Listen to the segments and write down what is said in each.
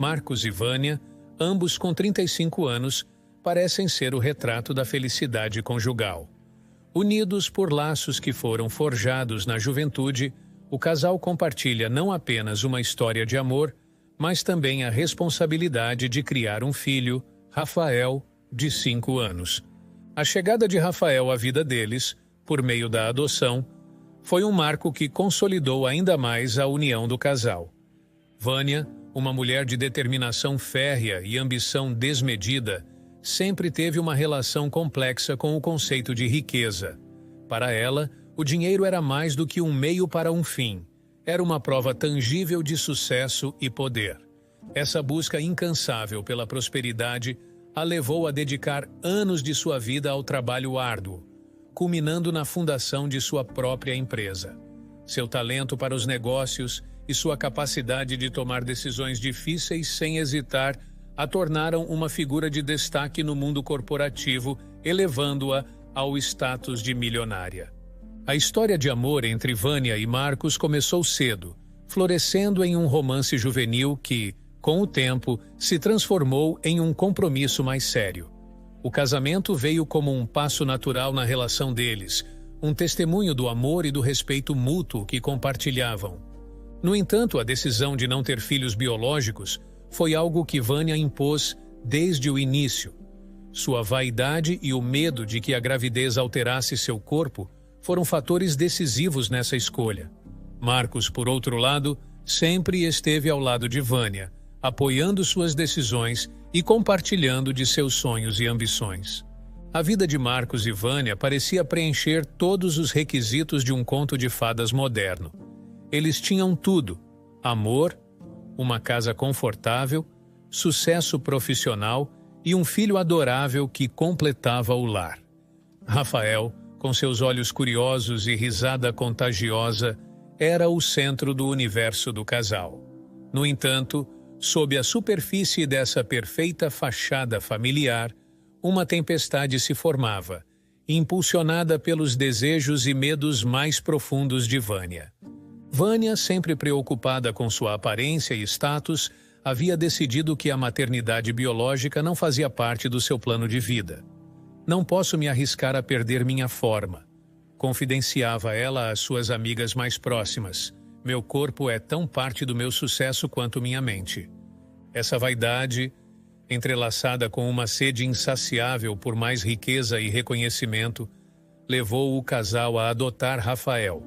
Marcos e Vânia, ambos com 35 anos, parecem ser o retrato da felicidade conjugal. Unidos por laços que foram forjados na juventude, o casal compartilha não apenas uma história de amor, mas também a responsabilidade de criar um filho, Rafael, de 5 anos. A chegada de Rafael à vida deles, por meio da adoção, foi um marco que consolidou ainda mais a união do casal. Vânia, uma mulher de determinação férrea e ambição desmedida, sempre teve uma relação complexa com o conceito de riqueza. Para ela, o dinheiro era mais do que um meio para um fim. Era uma prova tangível de sucesso e poder. Essa busca incansável pela prosperidade a levou a dedicar anos de sua vida ao trabalho árduo, culminando na fundação de sua própria empresa. Seu talento para os negócios e sua capacidade de tomar decisões difíceis sem hesitar a tornaram uma figura de destaque no mundo corporativo, elevando-a ao status de milionária. A história de amor entre Vânia e Marcos começou cedo, florescendo em um romance juvenil que, com o tempo, se transformou em um compromisso mais sério. O casamento veio como um passo natural na relação deles, um testemunho do amor e do respeito mútuo que compartilhavam. No entanto, a decisão de não ter filhos biológicos foi algo que Vânia impôs desde o início. Sua vaidade e o medo de que a gravidez alterasse seu corpo foram fatores decisivos nessa escolha. Marcos, por outro lado, sempre esteve ao lado de Vânia, apoiando suas decisões e compartilhando de seus sonhos e ambições. A vida de Marcos e Vânia parecia preencher todos os requisitos de um conto de fadas moderno. Eles tinham tudo: amor, uma casa confortável, sucesso profissional e um filho adorável que completava o lar. Rafael, com seus olhos curiosos e risada contagiosa, era o centro do universo do casal. No entanto, sob a superfície dessa perfeita fachada familiar, uma tempestade se formava, impulsionada pelos desejos e medos mais profundos de Vânia. Vânia, sempre preocupada com sua aparência e status, havia decidido que a maternidade biológica não fazia parte do seu plano de vida. "Não posso me arriscar a perder minha forma", confidenciava ela às suas amigas mais próximas. "Meu corpo é tão parte do meu sucesso quanto minha mente." Essa vaidade, entrelaçada com uma sede insaciável por mais riqueza e reconhecimento, levou o casal a adotar Rafael.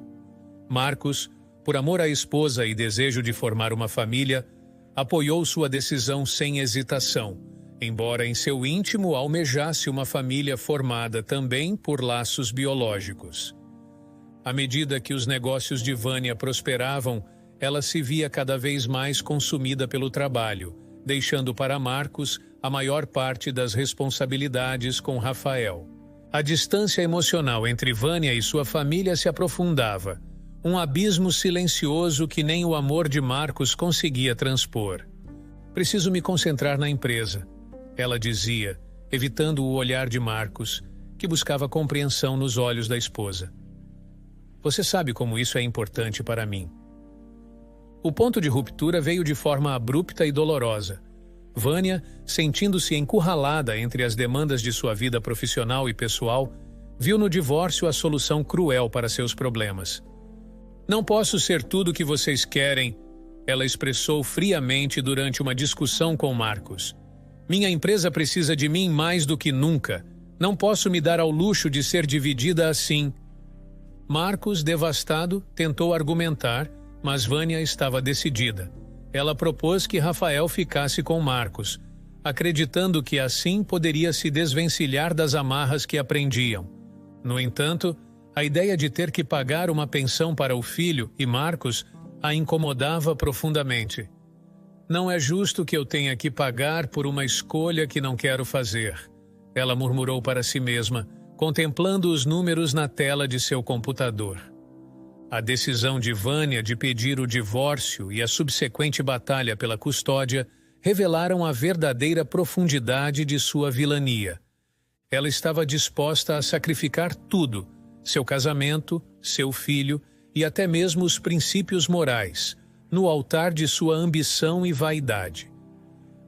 Marcos, por amor à esposa e desejo de formar uma família, apoiou sua decisão sem hesitação, embora em seu íntimo almejasse uma família formada também por laços biológicos. À medida que os negócios de Vânia prosperavam, ela se via cada vez mais consumida pelo trabalho, deixando para Marcos a maior parte das responsabilidades com Rafael. A distância emocional entre Vânia e sua família se aprofundava, um abismo silencioso que nem o amor de Marcos conseguia transpor. "Preciso me concentrar na empresa", ela dizia, evitando o olhar de Marcos, que buscava compreensão nos olhos da esposa. "Você sabe como isso é importante para mim." O ponto de ruptura veio de forma abrupta e dolorosa. Vânia, sentindo-se encurralada entre as demandas de sua vida profissional e pessoal, viu no divórcio a solução cruel para seus problemas. "Não posso ser tudo o que vocês querem", ela expressou friamente durante uma discussão com Marcos. "Minha empresa precisa de mim mais do que nunca. Não posso me dar ao luxo de ser dividida assim." Marcos, devastado, tentou argumentar, mas Vânia estava decidida. Ela propôs que Rafael ficasse com Marcos, acreditando que assim poderia se desvencilhar das amarras que a prendiam. No entanto, a ideia de ter que pagar uma pensão para o filho e Marcos a incomodava profundamente. "Não é justo que eu tenha que pagar por uma escolha que não quero fazer", ela murmurou para si mesma, contemplando os números na tela de seu computador. A decisão de Vânia de pedir o divórcio e a subsequente batalha pela custódia revelaram a verdadeira profundidade de sua vilania. Ela estava disposta a sacrificar tudo: seu casamento, seu filho e até mesmo os princípios morais, no altar de sua ambição e vaidade.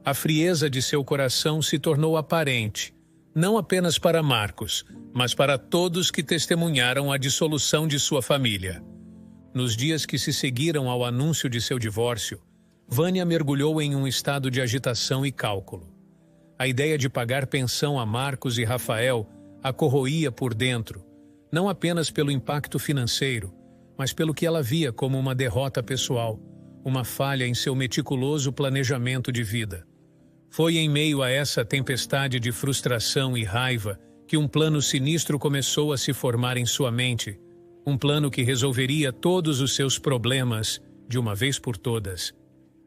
A frieza de seu coração se tornou aparente, não apenas para Marcos, mas para todos que testemunharam a dissolução de sua família. Nos dias que se seguiram ao anúncio de seu divórcio, Vânia mergulhou em um estado de agitação e cálculo. A ideia de pagar pensão a Marcos e Rafael a corroía por dentro, não apenas pelo impacto financeiro, mas pelo que ela via como uma derrota pessoal, uma falha em seu meticuloso planejamento de vida. Foi em meio a essa tempestade de frustração e raiva que um plano sinistro começou a se formar em sua mente, um plano que resolveria todos os seus problemas de uma vez por todas.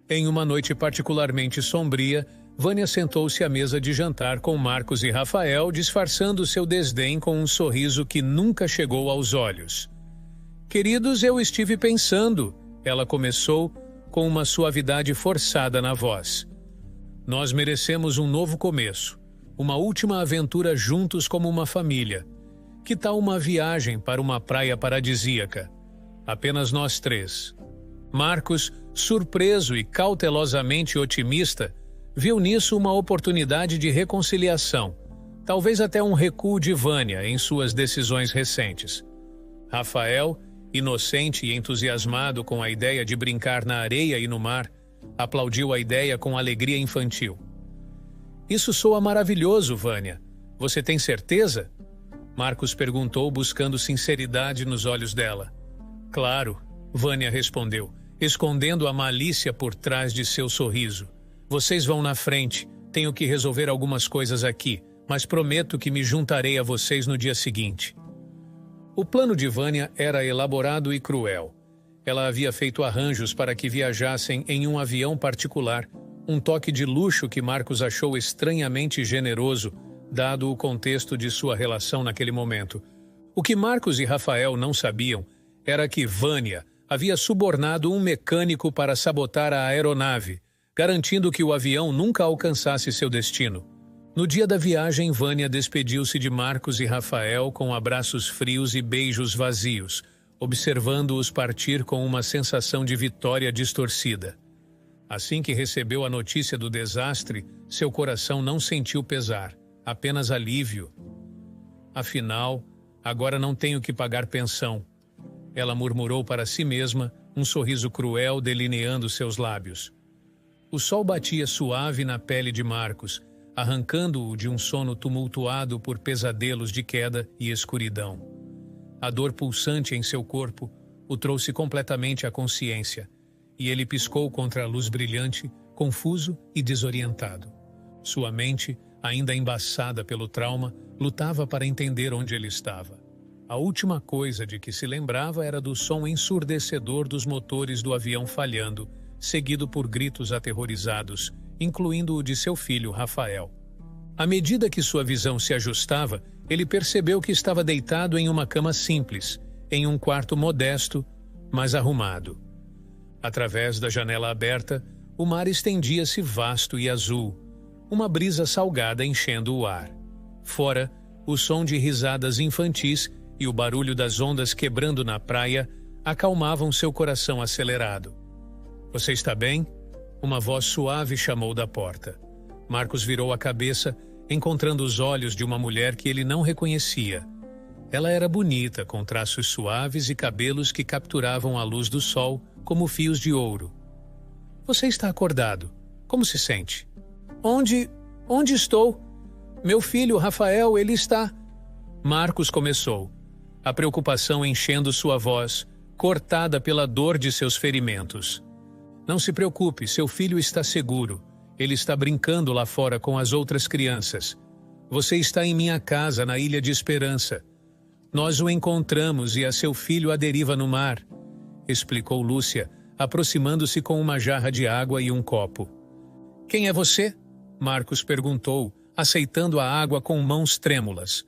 Em uma noite particularmente sombria, Vânia sentou-se à mesa de jantar com Marcos e Rafael, disfarçando seu desdém com um sorriso que nunca chegou aos olhos. "Queridos, eu estive pensando", ela começou, com uma suavidade forçada na voz. "Nós merecemos um novo começo, uma última aventura juntos como uma família. Que tal uma viagem para uma praia paradisíaca? Apenas nós três." Marcos, surpreso e cautelosamente otimista, viu nisso uma oportunidade de reconciliação, talvez até um recuo de Vânia em suas decisões recentes. Rafael, inocente e entusiasmado com a ideia de brincar na areia e no mar, aplaudiu a ideia com alegria infantil. "Isso soa maravilhoso, Vânia. Você tem certeza?" Marcos perguntou, buscando sinceridade nos olhos dela. "Claro", Vânia respondeu, escondendo a malícia por trás de seu sorriso. "Vocês vão na frente. Tenho que resolver algumas coisas aqui, mas prometo que me juntarei a vocês no dia seguinte." O plano de Vânia era elaborado e cruel. Ela havia feito arranjos para que viajassem em um avião particular, um toque de luxo que Marcos achou estranhamente generoso, dado o contexto de sua relação naquele momento. O que Marcos e Rafael não sabiam era que Vânia havia subornado um mecânico para sabotar a aeronave, garantindo que o avião nunca alcançasse seu destino. No dia da viagem, Vânia despediu-se de Marcos e Rafael com abraços frios e beijos vazios, observando-os partir com uma sensação de vitória distorcida. Assim que recebeu a notícia do desastre, seu coração não sentiu pesar, apenas alívio. "Afinal, agora não tenho que pagar pensão", ela murmurou para si mesma, um sorriso cruel delineando seus lábios. O sol batia suave na pele de Marcos, arrancando-o de um sono tumultuado por pesadelos de queda e escuridão. A dor pulsante em seu corpo o trouxe completamente à consciência, e ele piscou contra a luz brilhante, confuso e desorientado. Sua mente, ainda embaçada pelo trauma, lutava para entender onde ele estava. A última coisa de que se lembrava era do som ensurdecedor dos motores do avião falhando, seguido por gritos aterrorizados, incluindo o de seu filho, Rafael. À medida que sua visão se ajustava, ele percebeu que estava deitado em uma cama simples, em um quarto modesto, mas arrumado. Através da janela aberta, o mar estendia-se vasto e azul, uma brisa salgada enchendo o ar. Fora, o som de risadas infantis e o barulho das ondas quebrando na praia acalmavam seu coração acelerado. "Você está bem?" Uma voz suave chamou da porta. Marcos virou a cabeça, encontrando os olhos de uma mulher que ele não reconhecia. Ela era bonita, com traços suaves e cabelos que capturavam a luz do sol como fios de ouro. "Você está acordado. Como se sente?" Onde estou? Meu filho, Rafael, ele está..." Marcos começou, a preocupação enchendo sua voz, cortada pela dor de seus ferimentos. "Não se preocupe, seu filho está seguro. Ele está brincando lá fora com as outras crianças. Você está em minha casa, na Ilha de Esperança. Nós o encontramos e a seu filho à deriva no mar", explicou Lúcia, aproximando-se com uma jarra de água e um copo. "Quem é você?" Marcos perguntou, aceitando a água com mãos trêmulas.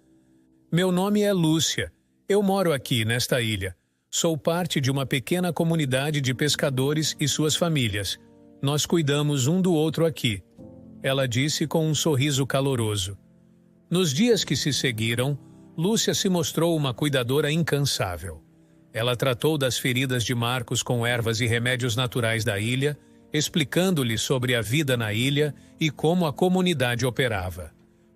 "Meu nome é Lúcia. Eu moro aqui, nesta ilha. Sou parte de uma pequena comunidade de pescadores e suas famílias. Nós cuidamos um do outro aqui", ela disse com um sorriso caloroso. Nos dias que se seguiram, Lúcia se mostrou uma cuidadora incansável. Ela tratou das feridas de Marcos com ervas e remédios naturais da ilha, explicando-lhe sobre a vida na ilha e como a comunidade operava.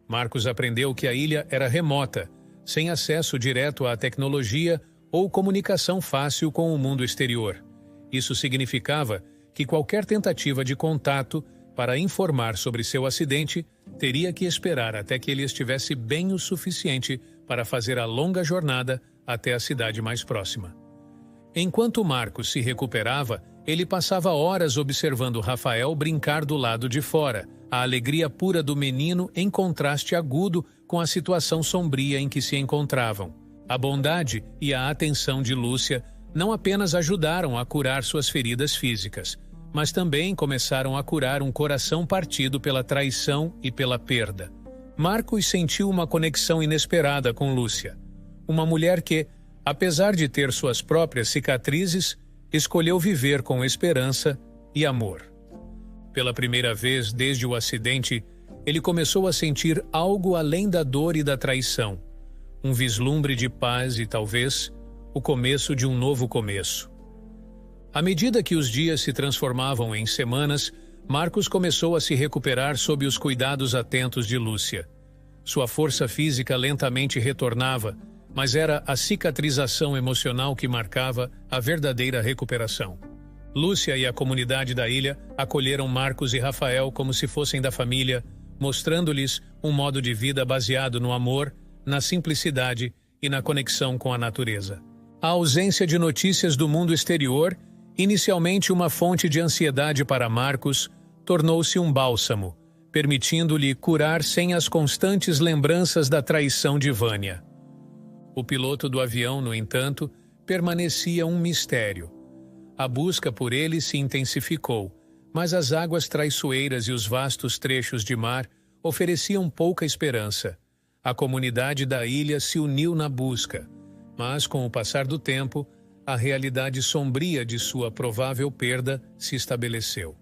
Marcos aprendeu que a ilha era remota, sem acesso direto à tecnologia ou comunicação fácil com o mundo exterior. Isso significava que qualquer tentativa de contato para informar sobre seu acidente teria que esperar até que ele estivesse bem o suficiente para fazer a longa jornada até a cidade mais próxima. Enquanto Marcos se recuperava, ele passava horas observando Rafael brincar do lado de fora, a alegria pura do menino em contraste agudo com a situação sombria em que se encontravam. A bondade e a atenção de Lúcia não apenas ajudaram a curar suas feridas físicas, mas também começaram a curar um coração partido pela traição e pela perda. Marcos sentiu uma conexão inesperada com Lúcia, uma mulher que, apesar de ter suas próprias cicatrizes, escolheu viver com esperança e amor. Pela primeira vez desde o acidente, ele começou a sentir algo além da dor e da traição, um vislumbre de paz e, talvez, o começo de um novo começo. À medida que os dias se transformavam em semanas, Marcos começou a se recuperar sob os cuidados atentos de Lúcia. Sua força física lentamente retornava, mas era a cicatrização emocional que marcava a verdadeira recuperação. Lúcia e a comunidade da ilha acolheram Marcos e Rafael como se fossem da família, mostrando-lhes um modo de vida baseado no amor, na simplicidade e na conexão com a natureza. A ausência de notícias do mundo exterior, inicialmente uma fonte de ansiedade para Marcos, tornou-se um bálsamo, permitindo-lhe curar sem as constantes lembranças da traição de Vânia. O piloto do avião, no entanto, permanecia um mistério. A busca por ele se intensificou, mas as águas traiçoeiras e os vastos trechos de mar ofereciam pouca esperança. A comunidade da ilha se uniu na busca, mas com o passar do tempo, a realidade sombria de sua provável perda se estabeleceu.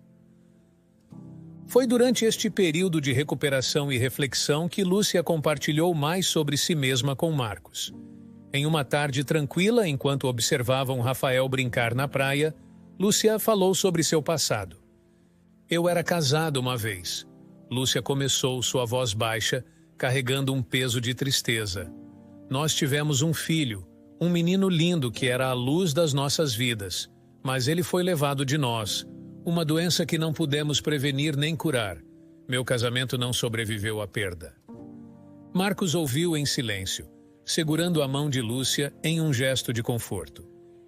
Foi durante este período de recuperação e reflexão que Lúcia compartilhou mais sobre si mesma com Marcos. Em uma tarde tranquila, enquanto observavam Rafael brincar na praia, Lúcia falou sobre seu passado. Eu era casado uma vez. Lúcia começou, sua voz baixa, carregando um peso de tristeza. Nós tivemos um filho, um menino lindo que era a luz das nossas vidas, mas ele foi levado de nós, uma doença que não pudemos prevenir nem curar. Meu casamento não sobreviveu à perda. Marcos ouviu em silêncio, segurando a mão de Lúcia em um gesto de conforto.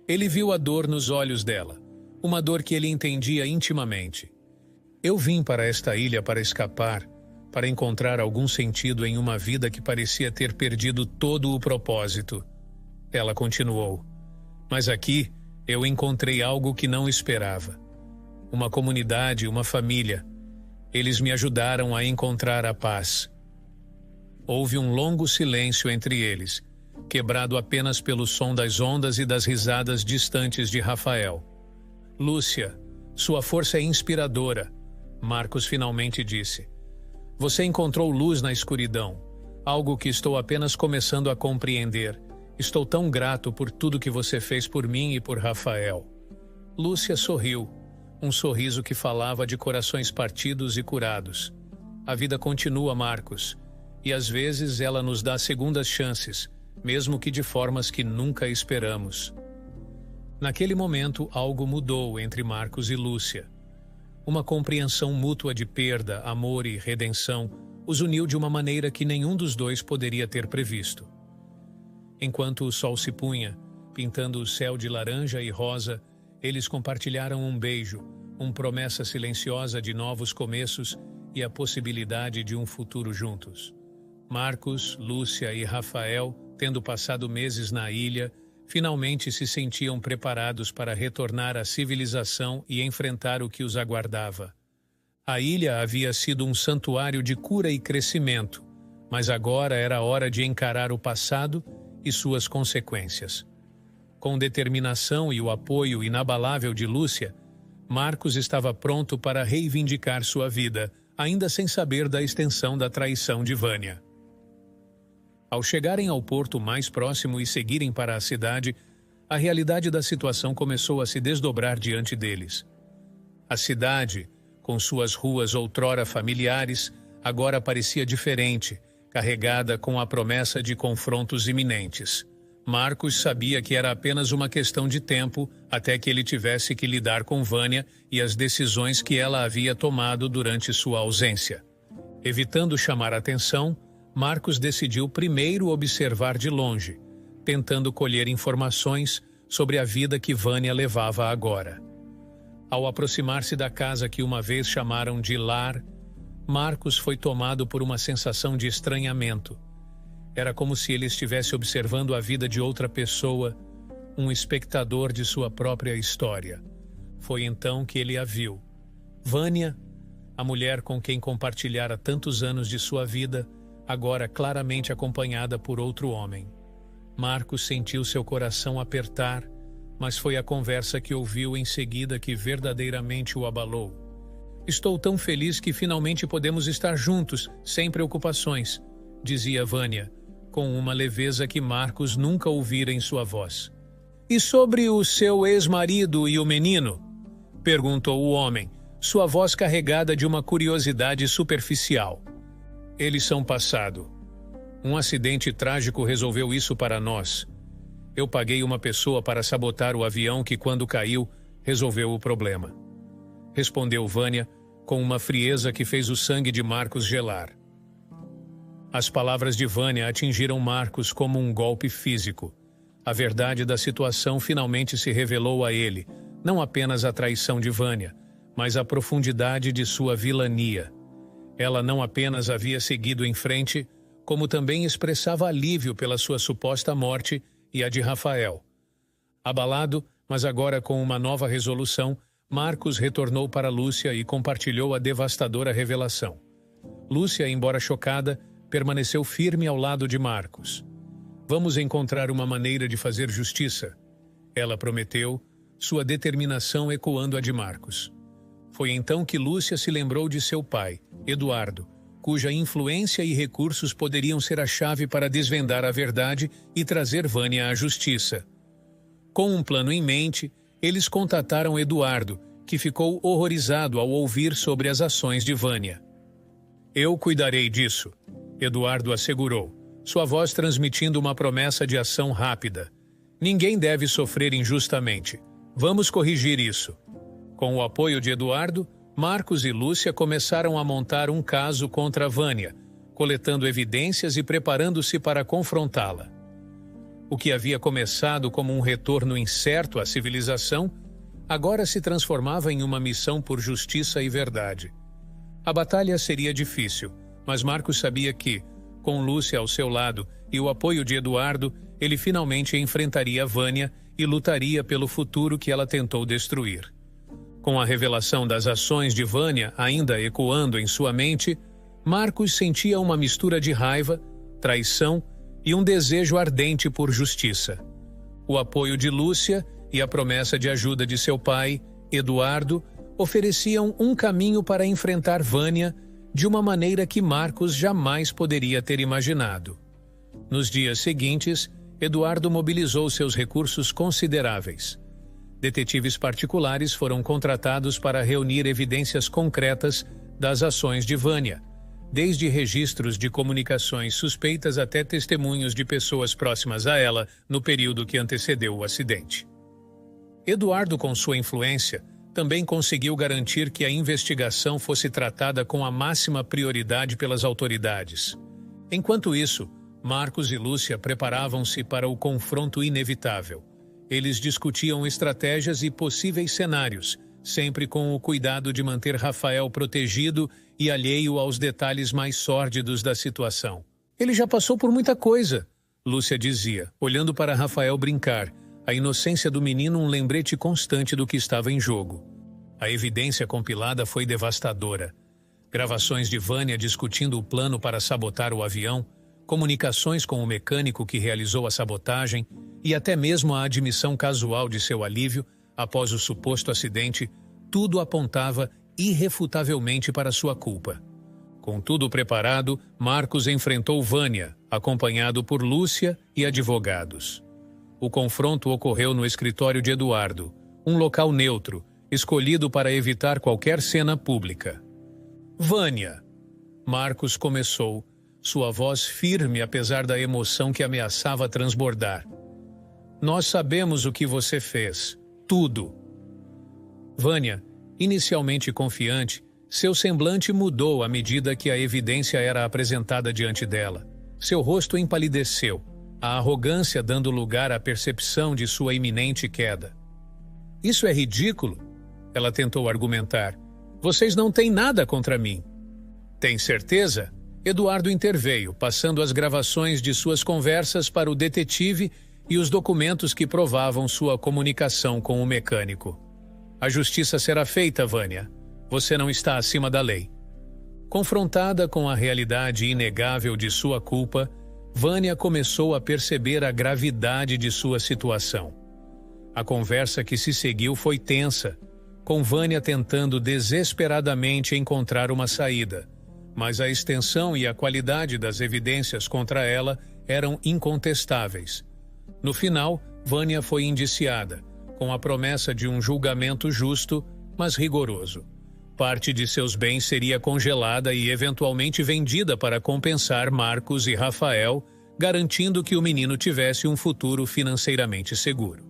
Ele viu a dor nos olhos dela, uma dor que ele entendia intimamente. Eu vim para esta ilha para escapar, para encontrar algum sentido em uma vida que parecia ter perdido todo o propósito. Ela continuou. Mas aqui eu encontrei algo que não esperava. Uma comunidade, uma família. Eles me ajudaram a encontrar a paz. Houve um longo silêncio entre eles, quebrado apenas pelo som das ondas e das risadas distantes de Rafael. Lúcia, sua força é inspiradora, Marcos finalmente disse. Você encontrou luz na escuridão, algo que estou apenas começando a compreender. Estou tão grato por tudo que você fez por mim e por Rafael. Lúcia sorriu, um sorriso que falava de corações partidos e curados. A vida continua, Marcos, e às vezes ela nos dá segundas chances, mesmo que de formas que nunca esperamos. Naquele momento, algo mudou entre Marcos e Lúcia. Uma compreensão mútua de perda, amor e redenção os uniu de uma maneira que nenhum dos dois poderia ter previsto. Enquanto o sol se punha, pintando o céu de laranja e rosa, eles compartilharam um beijo, uma promessa silenciosa de novos começos e a possibilidade de um futuro juntos. Marcos, Lúcia e Rafael, tendo passado meses na ilha, finalmente se sentiam preparados para retornar à civilização e enfrentar o que os aguardava. A ilha havia sido um santuário de cura e crescimento, mas agora era hora de encarar o passado e suas consequências. Com determinação e o apoio inabalável de Lúcia, Marcos estava pronto para reivindicar sua vida, ainda sem saber da extensão da traição de Vânia. Ao chegarem ao porto mais próximo e seguirem para a cidade, a realidade da situação começou a se desdobrar diante deles. A cidade, com suas ruas outrora familiares, agora parecia diferente, carregada com a promessa de confrontos iminentes. Marcos sabia que era apenas uma questão de tempo até que ele tivesse que lidar com Vânia e as decisões que ela havia tomado durante sua ausência. Evitando chamar atenção, Marcos decidiu primeiro observar de longe, tentando colher informações sobre a vida que Vânia levava agora. Ao aproximar-se da casa que uma vez chamaram de lar, Marcos foi tomado por uma sensação de estranhamento. Era como se ele estivesse observando a vida de outra pessoa, um espectador de sua própria história. Foi então que ele a viu. Vânia, a mulher com quem compartilhara tantos anos de sua vida, agora claramente acompanhada por outro homem. Marcos sentiu seu coração apertar, mas foi a conversa que ouviu em seguida que verdadeiramente o abalou. "Estou tão feliz que finalmente podemos estar juntos, sem preocupações", dizia Vânia, com uma leveza que Marcos nunca ouvira em sua voz. "E sobre o seu ex-marido e o menino?", perguntou o homem, sua voz carregada de uma curiosidade superficial. "Eles são passado. Um acidente trágico resolveu isso para nós. Eu paguei uma pessoa para sabotar o avião que, quando caiu, resolveu o problema", respondeu Vânia, com uma frieza que fez o sangue de Marcos gelar. As palavras de Vânia atingiram Marcos como um golpe físico. A verdade da situação finalmente se revelou a ele, não apenas a traição de Vânia, mas a profundidade de sua vilania. Ela não apenas havia seguido em frente, como também expressava alívio pela sua suposta morte e a de Rafael. Abalado, mas agora com uma nova resolução, Marcos retornou para Lúcia e compartilhou a devastadora revelação. Lúcia, embora chocada, permaneceu firme ao lado de Marcos. "Vamos encontrar uma maneira de fazer justiça", ela prometeu, sua determinação ecoando a de Marcos. Foi então que Lúcia se lembrou de seu pai, Eduardo, cuja influência e recursos poderiam ser a chave para desvendar a verdade e trazer Vânia à justiça. Com um plano em mente, eles contataram Eduardo, que ficou horrorizado ao ouvir sobre as ações de Vânia. "Eu cuidarei disso", Eduardo assegurou, sua voz transmitindo uma promessa de ação rápida. "Ninguém deve sofrer injustamente. Vamos corrigir isso." Com o apoio de Eduardo, Marcos e Lúcia começaram a montar um caso contra Vânia, coletando evidências e preparando-se para confrontá-la. O que havia começado como um retorno incerto à civilização, agora se transformava em uma missão por justiça e verdade. A batalha seria difícil, mas Marcos sabia que, com Lúcia ao seu lado e o apoio de Eduardo, ele finalmente enfrentaria Vânia e lutaria pelo futuro que ela tentou destruir. Com a revelação das ações de Vânia ainda ecoando em sua mente, Marcos sentia uma mistura de raiva, traição e um desejo ardente por justiça. O apoio de Lúcia e a promessa de ajuda de seu pai, Eduardo, ofereciam um caminho para enfrentar Vânia de uma maneira que Marcos jamais poderia ter imaginado. Nos dias seguintes, Eduardo mobilizou seus recursos consideráveis. Detetives particulares foram contratados para reunir evidências concretas das ações de Vânia, desde registros de comunicações suspeitas até testemunhos de pessoas próximas a ela no período que antecedeu o acidente. Eduardo, com sua influência, também conseguiu garantir que a investigação fosse tratada com a máxima prioridade pelas autoridades. Enquanto isso, Marcos e Lúcia preparavam-se para o confronto inevitável. Eles discutiam estratégias e possíveis cenários, sempre com o cuidado de manter Rafael protegido e alheio aos detalhes mais sórdidos da situação. "Ele já passou por muita coisa", Lúcia dizia, olhando para Rafael brincar, a inocência do menino um lembrete constante do que estava em jogo. A evidência compilada foi devastadora. Gravações de Vânia discutindo o plano para sabotar o avião, comunicações com o mecânico que realizou a sabotagem e até mesmo a admissão casual de seu alívio após o suposto acidente, tudo apontava irrefutavelmente para sua culpa. Com tudo preparado, Marcos enfrentou Vânia, acompanhado por Lúcia e advogados. O confronto ocorreu no escritório de Eduardo, um local neutro, escolhido para evitar qualquer cena pública. Vânia, Marcos começou, sua voz firme apesar da emoção que ameaçava transbordar. Nós sabemos o que você fez. Tudo. Vânia, inicialmente confiante, seu semblante mudou à medida que a evidência era apresentada diante dela. Seu rosto empalideceu, a arrogância dando lugar à percepção de sua iminente queda. Isso é ridículo, ela tentou argumentar. Vocês não têm nada contra mim. Tem certeza? Eduardo interveio, passando as gravações de suas conversas para o detetive e os documentos que provavam sua comunicação com o mecânico. A justiça será feita, Vânia. Você não está acima da lei. Confrontada com a realidade inegável de sua culpa, Vânia começou a perceber a gravidade de sua situação. A conversa que se seguiu foi tensa, com Vânia tentando desesperadamente encontrar uma saída, mas a extensão e a qualidade das evidências contra ela eram incontestáveis. No final, Vânia foi indiciada, com a promessa de um julgamento justo, mas rigoroso. Parte de seus bens seria congelada e eventualmente vendida para compensar Marcos e Rafael, garantindo que o menino tivesse um futuro financeiramente seguro.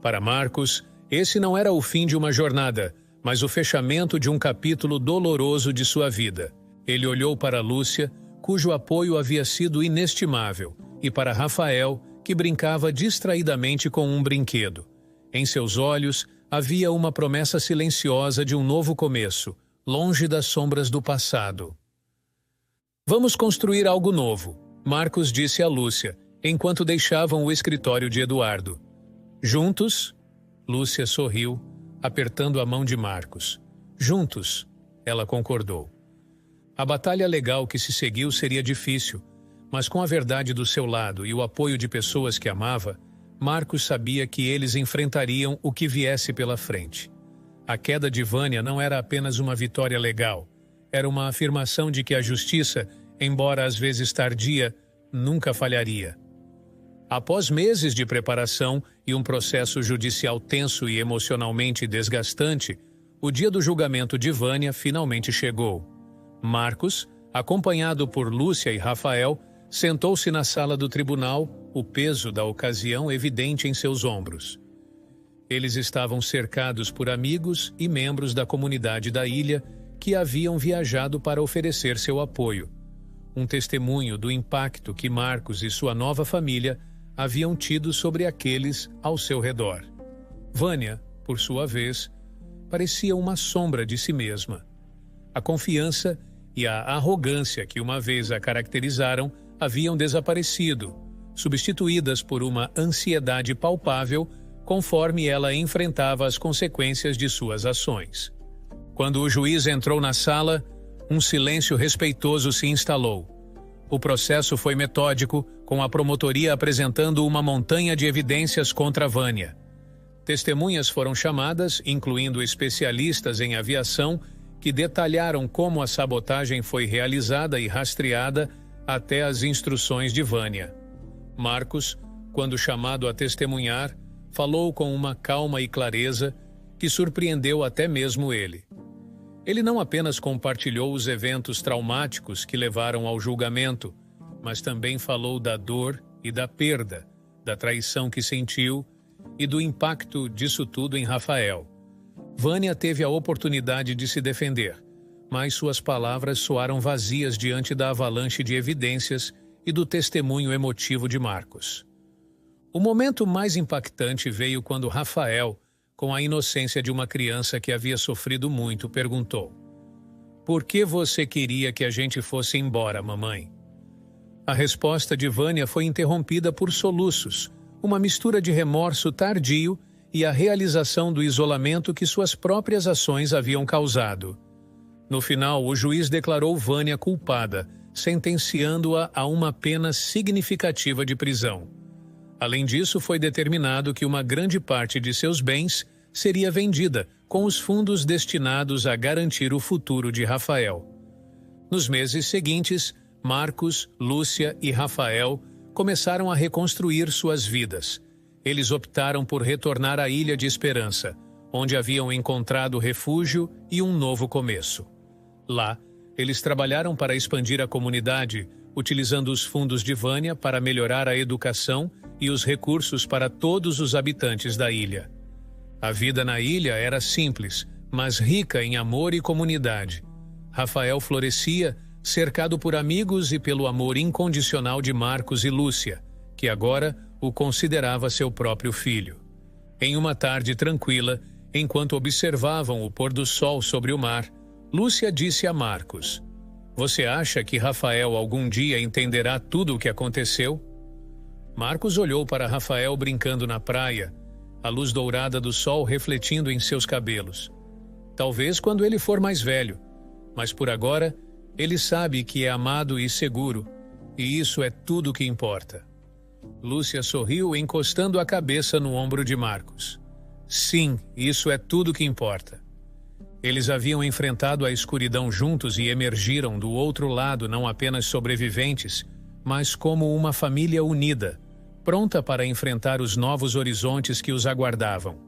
Para Marcos, esse não era o fim de uma jornada, mas o fechamento de um capítulo doloroso de sua vida. Ele olhou para Lúcia, cujo apoio havia sido inestimável, e para Rafael, que brincava distraidamente com um brinquedo. Em seus olhos, havia uma promessa silenciosa de um novo começo, longe das sombras do passado. Vamos construir algo novo, Marcos disse a Lúcia, enquanto deixavam o escritório de Eduardo. Juntos? Lúcia sorriu, apertando a mão de Marcos. Juntos, ela concordou. A batalha legal que se seguiu seria difícil, mas com a verdade do seu lado e o apoio de pessoas que amava, Marcos sabia que eles enfrentariam o que viesse pela frente. A queda de Vânia não era apenas uma vitória legal, era uma afirmação de que a justiça, embora às vezes tardia, nunca falharia. Após meses de preparação e um processo judicial tenso e emocionalmente desgastante, o dia do julgamento de Vânia finalmente chegou. Marcos, acompanhado por Lúcia e Rafael, sentou-se na sala do tribunal, o peso da ocasião evidente em seus ombros. Eles estavam cercados por amigos e membros da comunidade da ilha que haviam viajado para oferecer seu apoio. Um testemunho do impacto que Marcos e sua nova família haviam tido sobre aqueles ao seu redor. Vânia, por sua vez, parecia uma sombra de si mesma. A confiança e a arrogância que uma vez a caracterizaram haviam desaparecido, substituídas por uma ansiedade palpável conforme ela enfrentava as consequências de suas ações. Quando o juiz entrou na sala, um silêncio respeitoso se instalou. O processo foi metódico, com a promotoria apresentando uma montanha de evidências contra Vânia. Testemunhas foram chamadas, incluindo especialistas em aviação, que detalharam como a sabotagem foi realizada e rastreada até as instruções de Vânia. Marcos, quando chamado a testemunhar, falou com uma calma e clareza que surpreendeu até mesmo ele. Ele não apenas compartilhou os eventos traumáticos que levaram ao julgamento, mas também falou da dor e da perda, da traição que sentiu e do impacto disso tudo em Rafael. Vânia teve a oportunidade de se defender, mas suas palavras soaram vazias diante da avalanche de evidências e do testemunho emotivo de Marcos. O momento mais impactante veio quando Rafael, com a inocência de uma criança que havia sofrido muito, perguntou: "Por que você queria que a gente fosse embora, mamãe?" A resposta de Vânia foi interrompida por soluços, uma mistura de remorso tardio e a realização do isolamento que suas próprias ações haviam causado. No final, o juiz declarou Vânia culpada, sentenciando-a a uma pena significativa de prisão. Além disso, foi determinado que uma grande parte de seus bens seria vendida, com os fundos destinados a garantir o futuro de Rafael. Nos meses seguintes, Marcos, Lúcia e Rafael começaram a reconstruir suas vidas. Eles optaram por retornar à Ilha de Esperança, onde haviam encontrado refúgio e um novo começo. Lá, eles trabalharam para expandir a comunidade, utilizando os fundos de Vânia para melhorar a educação e os recursos para todos os habitantes da ilha. A vida na ilha era simples, mas rica em amor e comunidade. Rafael florescia, cercado por amigos e pelo amor incondicional de Marcos e Lúcia, que agora o considerava seu próprio filho. Em uma tarde tranquila, enquanto observavam o pôr do sol sobre o mar, Lúcia disse a Marcos: "Você acha que Rafael algum dia entenderá tudo o que aconteceu?" Marcos olhou para Rafael brincando na praia, a luz dourada do sol refletindo em seus cabelos. Talvez quando ele for mais velho, mas por agora, ele sabe que é amado e seguro, e isso é tudo o que importa. Lúcia sorriu, encostando a cabeça no ombro de Marcos. Sim, isso é tudo o que importa. Eles haviam enfrentado a escuridão juntos e emergiram do outro lado não apenas sobreviventes, mas como uma família unida, pronta para enfrentar os novos horizontes que os aguardavam.